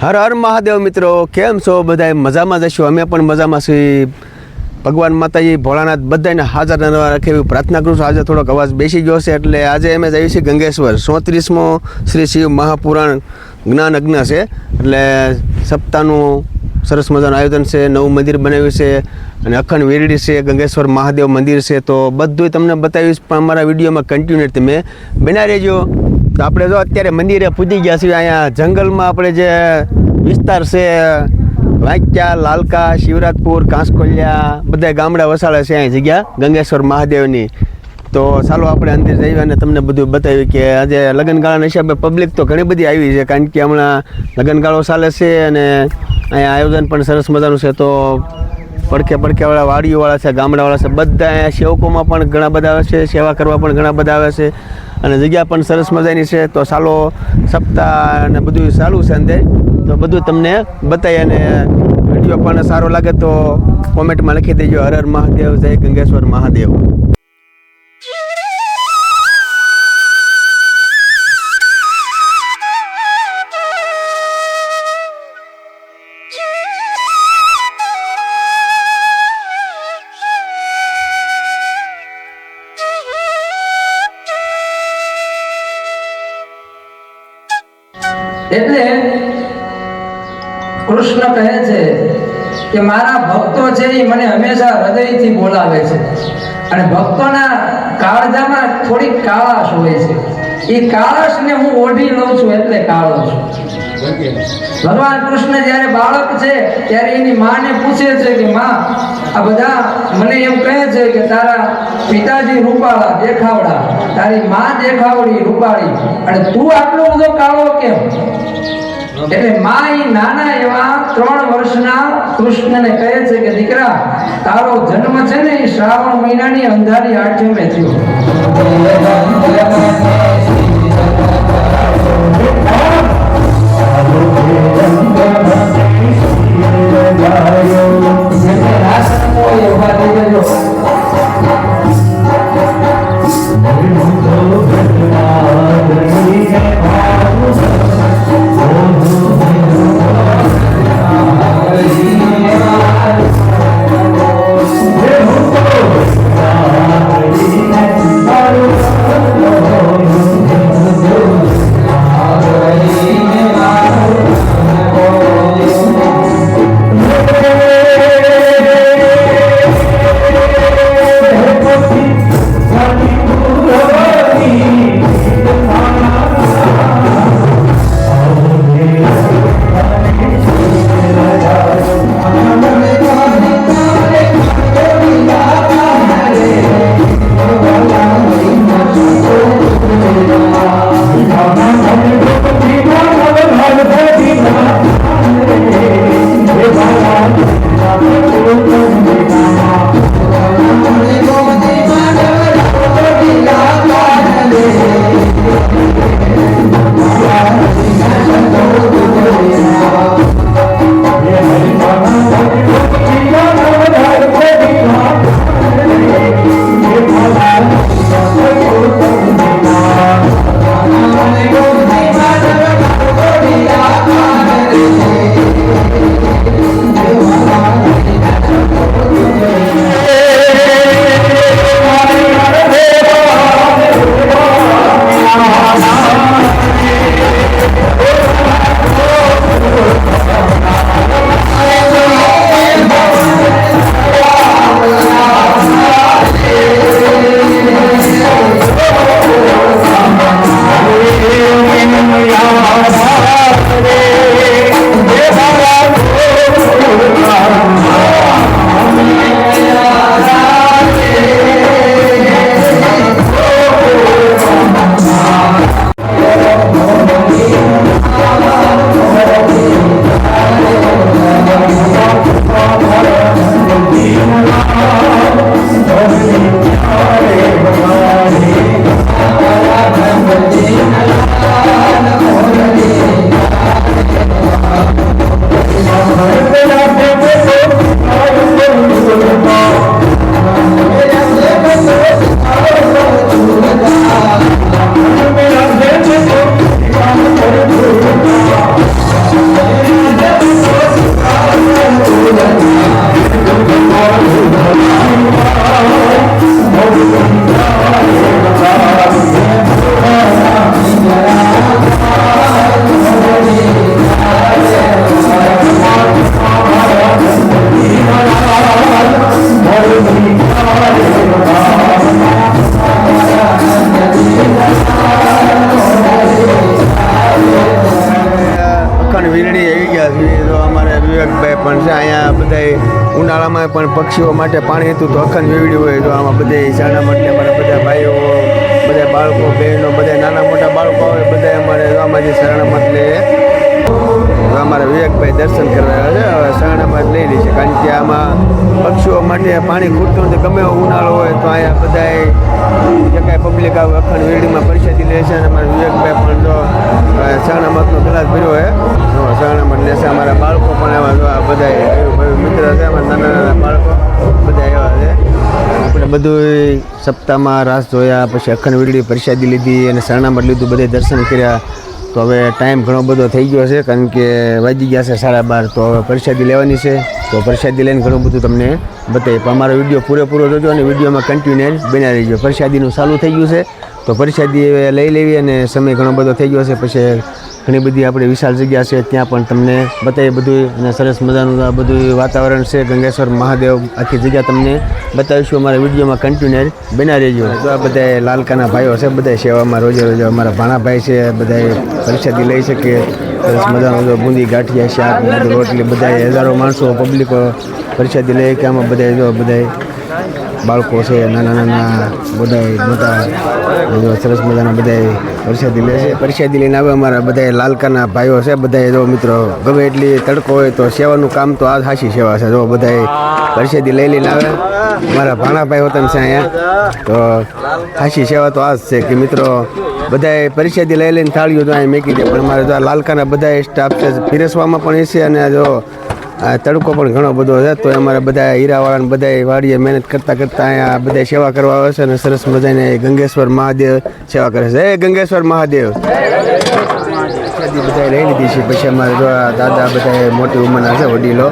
હર હર મહાદેવ મિત્રો, કેમ છો બધા? મજામાં જશો? અમે પણ મજામાં છીએ. ભગવાન માતાજી ભોળાનાથ બધાને હાજર રાખે એવી પ્રાર્થના કરું છું. આજે થોડોક અવાજ બેસી ગયો છે એટલે આજે અમે જઈએ છીએ ગંગેશ્વર. 34મો શ્રી શિવ મહાપુરાણ જ્ઞાન અગ્ન છે એટલે સપ્તાહનું સરસ મજાનું આયોજન છે. નવું મંદિર બનાવ્યું છે અને અખંડ વીરડી છે, ગંગેશ્વર મહાદેવ મંદિર છે. તો બધું તમને બતાવીશ, પણ અમારા વિડીયોમાં કન્ટિન્યુ તમે બના રહેજો. તો આપણે જો અત્યારે મંદિરે પૂજી ગયા છીએ. અહીંયા જંગલમાં આપણે જે વિસ્તાર છે, વાંક્યા, લાલકા, શિવરાજપુર, કાંસકોલિયા બધા ગામડા વસાડે છે અહીં જગ્યા ગંગેશ્વર મહાદેવની. તો ચાલો આપણે અંદર જઈએ અને તમને બધું બતાવી કે આજે લગ્નગાળાના હિસાબે પબ્લિક તો ઘણી બધી આવી છે, કારણ કે હમણાં લગ્નગાળો ચાલે છે અને અહીંયા આયોજન પણ સરસ મજાનું છે. તો પડખેવાળા વાડીઓવાળા છે, ગામડાવાળા છે, બધા અહીંયા સેવકોમાં પણ ઘણા બધા આવે છે, સેવા કરવા પણ ઘણા બધા આવે છે અને જગ્યા પણ સરસ મજાની છે. તો ચાલો સપ્તાહ અને બધું ચાલુ છે અંદર, તો બધું તમને બતાવી અને વિડીયો પણ સારો લાગે તો કોમેન્ટમાં લખી દેજો હર હર મહાદેવ, જય ગંગેશ્વર મહાદેવ. એટલે કૃષ્ણ કહે છે કે મારા ભક્તો છે એ મને હંમેશા હૃદયથી બોલાવે છે અને ભક્તોના કાળજામાં થોડીક કાળાશ હોય છે. એ કાળાશને હું ઓઢી લઉં છું એટલે કાળો છું. ભગવાન કૃષ્ણ જ્યારે બાળક છે ત્યારે એની માને પૂછે છે કે માં, આ બધા મને એમ કહે છે કે તારા પિતાજી રૂપાળા દેખાવડા, તારી માં દેખાવડી રૂપાળી, અને તું આટલો બધો કાળો કેમ? એટલે માં એ નાના એવા 3 વર્ષના કૃષ્ણને કહે છે કે દીકરા, તારો જન્મ છે ને એ શ્રાવણ મહિનાની અંધારી આઠમે થયો. ગયા છીએ. તો અમારે વિવેકભાઈ પણ છે અહીંયા. બધા ઉનાળામાં પણ પક્ષીઓ માટે પાણી હતું તો અખંડ વેવડ્યું હોય. તો આમાં બધા શાળા માટે અમારા બધા ભાઈઓ, બધા બાળકો, બહેનો, બધા નાના મોટા બાળકો આવે બધા અમારે આમાં જે શરણામાં એટલે અમારા વિવેકભાઈ દર્શન કરવા આવ્યા છે. હવે શરણામાં લઈ લે છે કારણ કે આમાં પક્ષીઓ માટે પાણી ખૂટતું નથી. ગમે એવો ઉનાળો હોય તો અહીંયા બધા જે કાંઈ પબ્લિક આવે અખંડ વેરડીમાં પરિષદી લે છે. અને અમારા વિવેકભાઈ પણ જો શરણામતનો ગ્લાસ ભર્યો હોય શરણામત લે છે. અમારા બાળકો પણ એવા જો આ બધા મિત્ર છે અમારા નાના નાના બાળકો બધા એવા છે. આપણે બધું સપ્તાહમાં રાસ જોયા, પછી અખંડ વેરડી પરિષદી લીધી અને શરણામત લીધું, બધે દર્શન કર્યા. તો હવે ટાઈમ ઘણો બધો થઈ ગયો છે કારણ કે વાગી ગયા છે 12:30. તો હવે પરિષદી લેવાની છે. તો પરિષદી લઈને ઘણું બધું તમને બતાવી. પણ અમારો વિડીયો પૂરેપૂરો જોજો અને વિડીયોમાં કન્ટિન્યુ બન્યા રહીજો. પરિષદીનું ચાલુ થઈ ગયું છે તો પરિષદી લઈ લેવી અને સમય ઘણો બધો થઈ ગયો છે. પછી ઘણી બધી આપણે વિશાળ જગ્યા છે ત્યાં પણ તમને બતાવી બધું. અને સરસ મજાનું આ બધું વાતાવરણ છે. ગંગેશ્વર મહાદેવ આખી જગ્યા તમને બતાવીશું. અમારા વિડીયોમાં કન્ટિન્યુ બન્યા રહેજો. તો આ બધા લાલકાના ભાઈઓ છે, બધા સેવામાં રોજે રોજ. અમારા ભાણાભાઈ છે, બધા પરિષદી લઈ શકે. સરસ મજાનું બુંદી ગાંઠિયા શાક બધું રોટલી બધા હજારો માણસો પબ્લિકો પરિષદી લઈ કે આમાં બધા જો બધા બાળકો છે, નાના નાના બધા મોટા સરસ મજાના બધા પરિષદી લે છે. પરિષદી લઈને આવે અમારા બધા લાલકાના ભાઈઓ છે. બધા જો મિત્રો ગમે એટલી તડકો હોય તો સેવાનું કામ તો આ સાચી સેવા છે. જો બધા પરિષદી લઈને આવે. મારા ભાણાભાઈ હોતા છે અહીંયા. તો સાચી સેવા તો આ જ છે કે મિત્રો બધા પરિષદી લઈને થાળીઓ તો અહીંયા મેકી દે. પણ અમારે જો લાલકાના બધા સ્ટાફ છે પીરસવામાં પણ એ છે. અને જો આ તડકો પણ ઘણો બધો છે તો અમારે બધા હીરાવાળાને બધા વાડીએ મહેનત કરતાં અહીંયા બધા સેવા કરવા આવે છે. અને સરસ મજાને ગંગેશ્વર મહાદેવ સેવા કરે છે. હે ગંગેશ્વર મહાદેવ બધા લઈ લીધી છે. પછી અમારે જો દાદા બધા મોટી ઉંમરના છે વડીલો,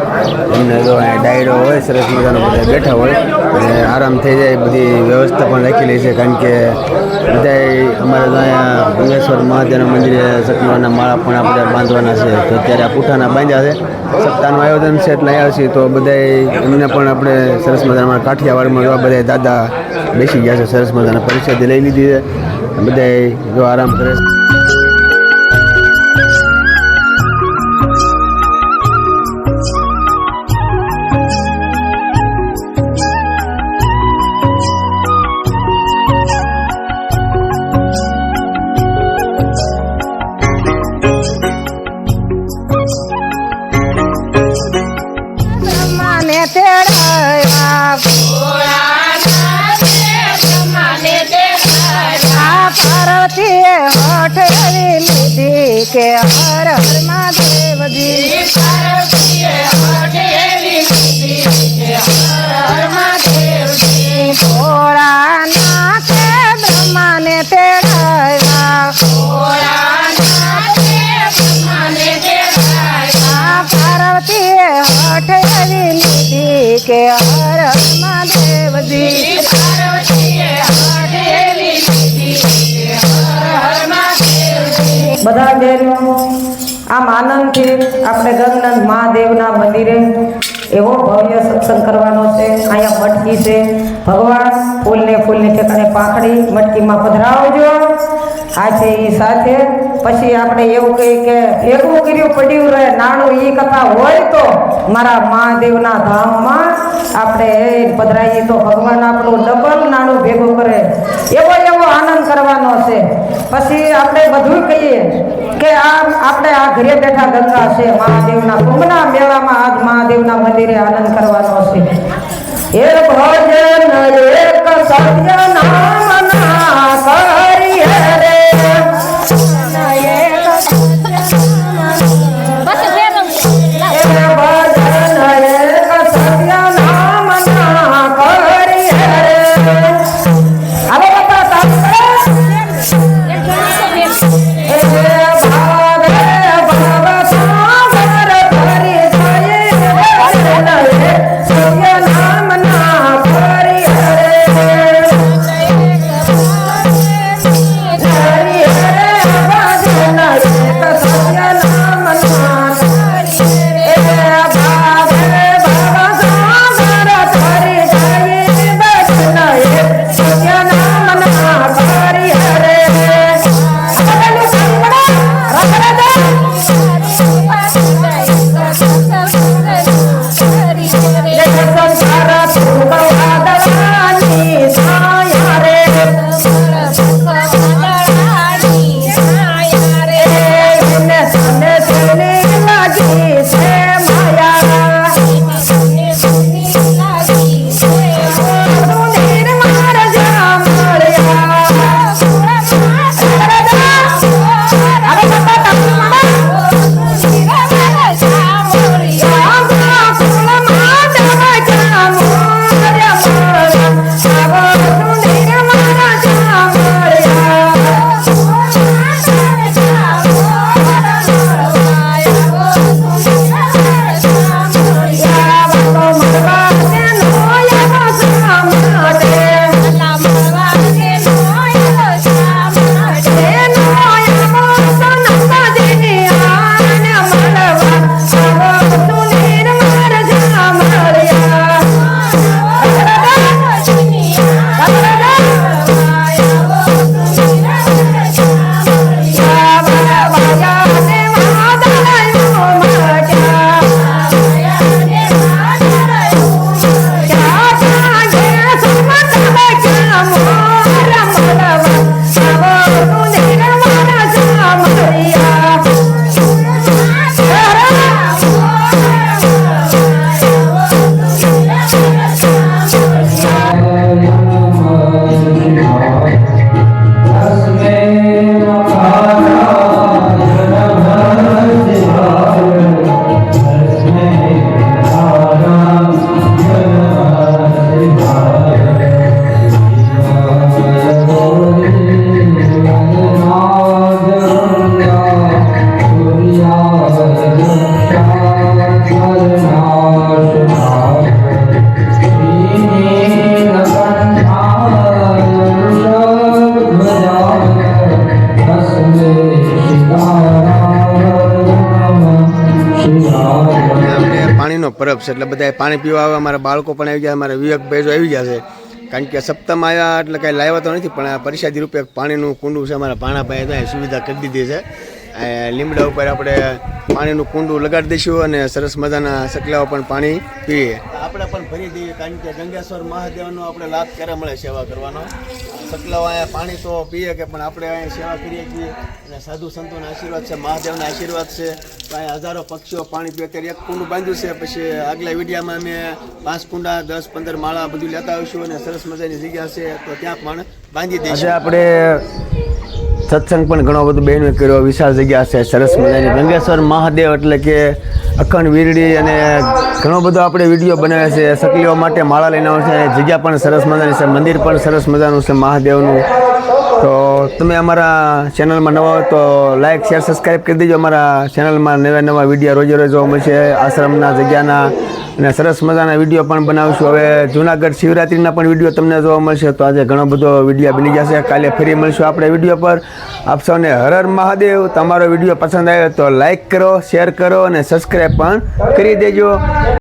એમને જો અહીંયા ડાયરો હોય સરસ મજાનો બધા બેઠા હોય અને આરામ થઈ જાય. બધી વ્યવસ્થા પણ રાખી લે છે કારણ કે બધા અમારે તો અહીંયા ગંગેશ્વર મહાદેવના મંદિરે સતનાના માળા પણ આપણે બાંધવાના છે. તો અત્યારે આ પૂઠાના બાંધ્યા છે. સપ્તાહનું આયોજન છે એટલે આવ્યા છીએ. તો બધા એમને પણ આપણે સરસ મજાના કાઠિયાવાડમાં જોવા બધા દાદા બેસી ગયા છે. સરસ મજાના પરિષદી લઈ લીધી છે. બધા જો આરામ કરે છે. કે હર હર મહાદેવજી ભોળાનાથે બ્રહ્માને તેડાવ્યા પાર્વતીએ હઠ એવી લીધી કે હર હર મહાદેવજી બધા બહેનો આમ આનંદથી આપણે ગંગનાથ મહાદેવના મંદિરે એવો ભવ્ય સત્સંગ કરવાનો છે. અહીંયા મટકી છે. ભગવાન ફૂલને ઠેકાણે પાંખડી મટકીમાં પધરાવજો. આ છે એ સાથે પછી આપણે એવું કહીએ કે ભેગું કર્યું પડ્યું રહે નાણું એ કથા હોય તો મારા મહાદેવના ધામમાં આપણે પધરાઈએ તો ભગવાન આપણું ડબલ નાણું ભેગું કરે. એવો આનંદ કરવાનો છે. પછી આપણે બધું કહીએ કે આપણે આ ઘરે બેઠા ગંગા છે મહાદેવના કુંભના મેળામાં આજ મહાદેવના મંદિરે આનંદ કરવાનો છે. એ ભજન એક સત્ય નામના કરીએ રે સપ્તાહનો પરબ છે એટલે બધા પાણી પીવા આવે. અમારા બાળકો પણ આવી ગયા, અમારા વિવેકભાઈ જો આવી ગયા છે. કારણ કે સપ્તાહમાં આવ્યા એટલે કાંઈ લાવ્યા તો નથી, પણ આ પરિષાદી રૂપે પાણીનું કુંડું છે અમારા ભાણાભાઈએ તો સુવિધા કરી દીધી છે. લીમડા ઉપર આપણે પાણીનું કુંડું લગાડી દઈશું અને સરસ મજાના સકલાઓ પણ પાણી પીએ. આપણે પણ ભરી દઈએ, કારણ કે ગંગેશ્વર મહાદેવનો આપણે લાભ ક્યારે મળે સેવા કરવાનો. સકલાઓ અહીંયા પાણી તો પીએ કે પણ આપણે અહીંયા સેવા કરીએ છીએ અને સાધુ સંતોના આશીર્વાદ છે, મહાદેવના આશીર્વાદ છે. તો અહીંયા હજારો પક્ષીઓ પાણી પીએ. અત્યારે એક કુંડું બાંધ્યું છે, પછી આગલા વિડીયામાં અમે 5 કુંડા 10-15 માળા બધું લેતા આવીશું અને સરસ મજાની જગ્યા છે તો ત્યાં પણ બાંધી દઈશું. આજે આપણે સત્સંગ પણ ઘણો બધો બહેનો કર્યો. વિશાળ જગ્યા છે, સરસ મજાની. ગંગેશ્વર મહાદેવ એટલે કે અખંડ વીરડી અને ઘણો બધો આપણે વિડીયો બનાવ્યા છે. સકલીઓ માટે માળા લઈને આવે છે. જગ્યા પણ સરસ મજાની છે, મંદિર પણ સરસ મજાનું છે મહાદેવનું. તો તમે અમારા ચેનલમાં નવા હોય તો લાઈક શેર સબસ્ક્રાઈબ કરી દેજો. અમારા ચેનલમાં નવા વિડીયો રોજે રોજ જોવા મળશે, આશ્રમના જગ્યાના અને સરસ મજાના વિડીયો પણ બનાવીશું. હવે જૂનાગઢ શિવરાત્રિના પણ વિડીયો તમને જોવા મળશે. તો આજે ઘણો બધો વિડીયો બની જશે. કાલે ફરી મળશું આપણે વિડીયો પર. આપ સૌને હર હર મહાદેવ. તમારો વિડીયો પસંદ આવ્યો તો લાઈક કરો, શેર કરો અને સબસ્ક્રાઈબ પણ કરી દેજો.